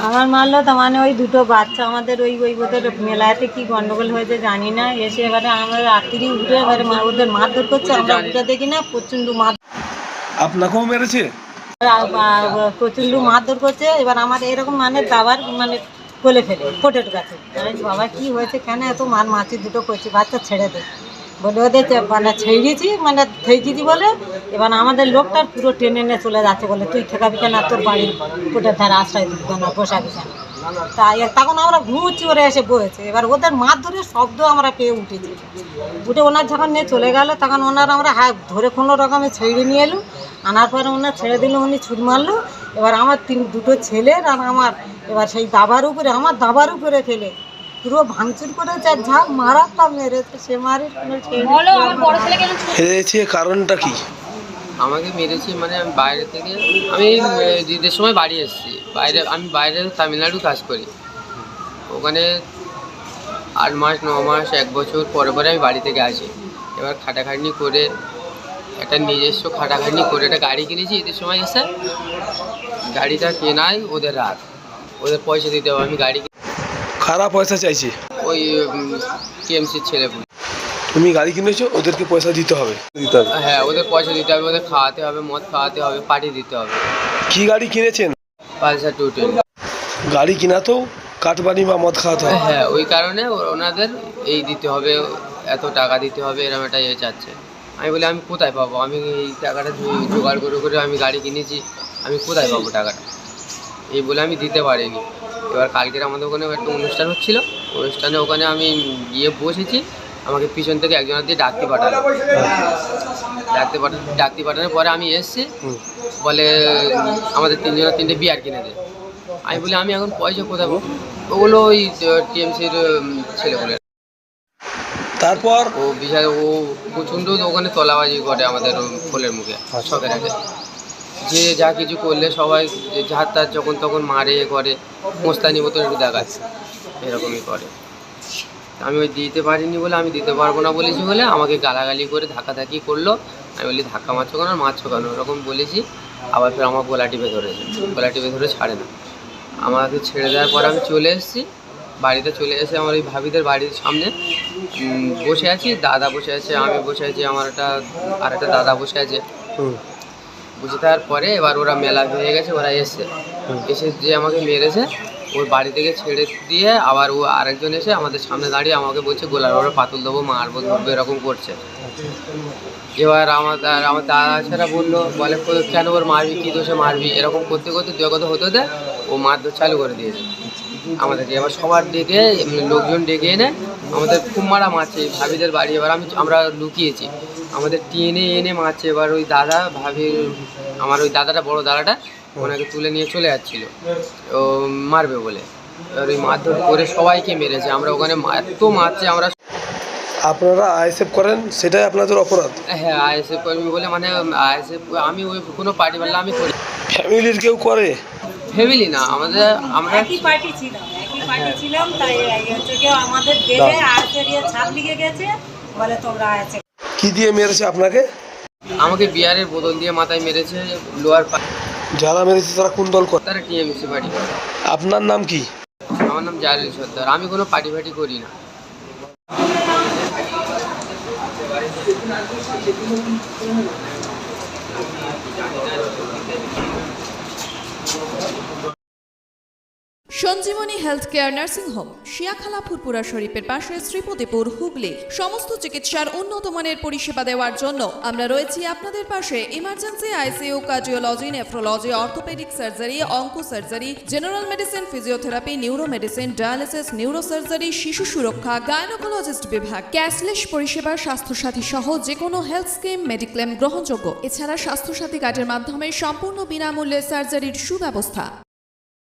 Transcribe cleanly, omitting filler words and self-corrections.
আমার মারলো তো মানে ওই দুটো বাচ্চা আমাদের ওই ওদের মেলাতে কি গন্ডগোল হয়েছে জানি না, এসে এবারে আমরা রাত্রি উঠে এবারে ওদের মারধর করছে, আমরা উঠে দেখি না প্রচণ্ড আপনাকেও মেরেছে? প্রচণ্ড মারধর করছে। এবার আমাদের এরকম মানে দাবার মানে কোলে ফেলে কোটের কাছে, বাবা কি হয়েছে কেন এত মারছি, দুটো করছি বাচ্চা ছেড়ে দে বলে ওদের মানে ছেড়েছি মানে থেকেছি বলে। এবার আমাদের লোকটার পুরো টেনে নিয়ে চলে যাচ্ছে বলে তুই ঠেকাবি কেন, তোর বাড়ির কোটের ধারে আশ্রয় দিবি কেন, বসাবি কেন। তাই তখন আমরা ঘুমোচ্ছি, ওরা এসে বসেছে। এবার ওদের মারধরের শব্দ আমরা পেয়ে উঠেছি, উঠে ওনার যখন নিয়ে চলে গেল তখন ওনার আমরা ধরে কোনো রকমে ছেড়ে নিয়ে এলুম, আনার পরে ওনার ছেড়ে দিল, উনি ছুট মারলো। এবার আমার দুটো ছেলের আর আমার এবার সেই দাবার উপরে আমার দাবার উপরে ফেলে পুরো ভাঙচুর করেছে, আর ঝাঁপ মারাটা মেরেছে। সে মারি মেরেছে কারণটা কি? আমাকে মেরেছে মানে আমি বাইরে থেকে আমি ঈদের সময় বাড়ি এসেছি, আমি বাইরে তামিলনাড়ু কাজ করি। ওখানে 8 মাস 9 মাস 1 বছর পরে পরে আমি বাড়ি থেকে আসি। এবার খাটাখাটনি করে একটা নিজস্ব খাটাখাটনি করে একটা গাড়ি কিনেছি। ঈদের সময় এসে গাড়িটা কেনাই ওদের রাত, ওদের পয়সা দিতে হবে। আমি গাড়ি খারাপ পয়সা চাইছে ওই টিএমসির ছেলে। তুমি গাড়ি কিনেছো, ওদেরকে পয়সা দিতে হবে? হ্যাঁ, ওদের পয়সা দিতে হবে, ওদের খাওয়াতে হবে, মদ খাওয়াতে হবে, পার্টি দিতে হবে। কি গাড়ি কিনেছেন? পালসার 210। গাড়ি কিনাতেও কাটবানি বা মদ খাওয়াতে হবে? হ্যাঁ, ওই কারণে ওনাদের এই দিতে হবে, এত টাকা দিতে হবে, এরকম একটা চাচ্ছে। আমি বলি আমি কোথায় পাবো, আমি এই টাকাটা জোগাড় করে করে আমি গাড়ি কিনেছি, আমি কোথায় পাবো টাকাটা, এই বলে আমি দিতে পারিনি। এবার কালকের আমাদের ওখানে একটা অনুষ্ঠান হচ্ছিলো, অনুষ্ঠানে ওখানে আমি গিয়ে বসেছি, আমাকে পিছন থেকে একজনের দিয়ে ডাকতে পাঠানোর পরে আমি এসেছি, বলে আমাদের 3 জনের 3টে বিয়ার কিনে দেয়। আমি বলি আমি এখন পয়সা কোথায় পাবো, ওগুলো ওই টিএমসির ছেলেগুলো। তারপর ও বিশাল ও প্রচণ্ড ওখানে তলাবাজি করে আমাদের ফলের মুখে শখের আগে, যে যা কিছু করলে সবাই যার তার যখন তখন মারে করে, মোস্তানি মতো একটু দেখাচ্ছে, এরকমই করে। আমি ওই দিতে পারিনি বলে, আমি দিতে পারবো না বলেছি বলে আমাকে গালাগালি করে ধাক্কাধাক্কি করলো। আমি বলি ধাক্কা মারছো কেন, মারছো কেন, ওরকম বলেছি। আবার ফের আমার গলা টিপে ধরেছে, গলা টিপে ধরে ছাড়ে না। আমাকে ছেড়ে দেওয়ার পর আমি চলে এসেছি বাড়িতে, চলে এসে আমার ওই ভাবিদের বাড়ির সামনে বসে আছি, দাদা বসে আছে, আমি বসে আছি, আমার আরেকটা দাদা বসে আছে। বসে থাকার পরে এবার ওরা মেলা হয়ে গেছে, ওরা এসে যে আমাকে মেরেছে, ওর বাড়ি থেকে ছেড়ে দিয়ে আবার ও আরেকজন এসে আমাদের সামনে দাঁড়িয়ে আমাকে বলছে গোলার ওরা পাতুল দেবো, মারবো, ধরবো, এরকম করছে। এবার আমার দাদা ছেড়া বললো, বলে কেন ওর মারবি, কী দোষে মারবি, এরকম করতে করতে দু কথা হতে দেয় ও মারধর চালু করে দিয়েছে আমাদেরকে। এবার সবার ডেকে লোকজন ডেকে এনে আমাদের খুব মারছে ভাবিদের বাড়ি। এবার আমরা লুকিয়েছি, আমাদের টেনে এনে মারছে। এবার ওই দাদা আমার ওই দাদাটা, বড় দাদাটা, ওনাকে তুলে নিয়ে চলে যাচ্ছিলো ও মারবে বলে। এবার ওই মারধর করে সবাইকে মেরেছে। আমরা ওখানে এত মারছে, আমরা আপনারা আইএসএফ করেন, সেটাই আপনাদের অপরাধ? হ্যাঁ, আইএসএফ কর্মী বলে মানে আইএসএফ আমি ওই কোনো পার্টি পারলে আমি করি। ফ্যামিলির কেউ করে? ফ্যামিলি না, আমরা একই পার্টি ছিলাম, তাই আমাদের দেখে ছাপ লিখে গেছে বলে তোমরা আছে। কি দিয়ে মেরেছে আপনাকে? আমাকে বিয়ারের বোতল দিয়ে মাথায় মেরেছে, লোয়ার যারা মেরেছে তারা কোন দল করে? তারা টিএমসি পার্টি। আপনার নাম কি? আমার নাম জালিল সর্দার। আমি কোনো পার্টি ফার্টি করি না। Sanjeevani health care nursing home, Shiakhala Furfura শরীফের পাশে, শ্রীপতিপুর, হুগলি। সমস্ত চিকিৎসার উন্নত মানের পরিষেবা দেওয়ার জন্য আমরা রয়েছি আপনাদের পাশে। Emergency, ICU, cardiology, nephrology, orthopaedic surgery, onco surgery, general medicine, physiotherapy, neuro medicine, dialysis, neuro surgery, শিশু সুরক্ষা, গাইনোকোলজিস্ট বিভাগ, ক্যাশলেস পরিষেবা, স্বাস্থ্যসাথী সহ যে কোনো হেলথ স্কিম, মেডিক্লেম গ্রহণযোগ্য। এছাড়া স্বাস্থ্যসাথী কার্ডের মাধ্যমে সম্পূর্ণ বিনামূল্যে সার্জারির সুব্যবস্থা।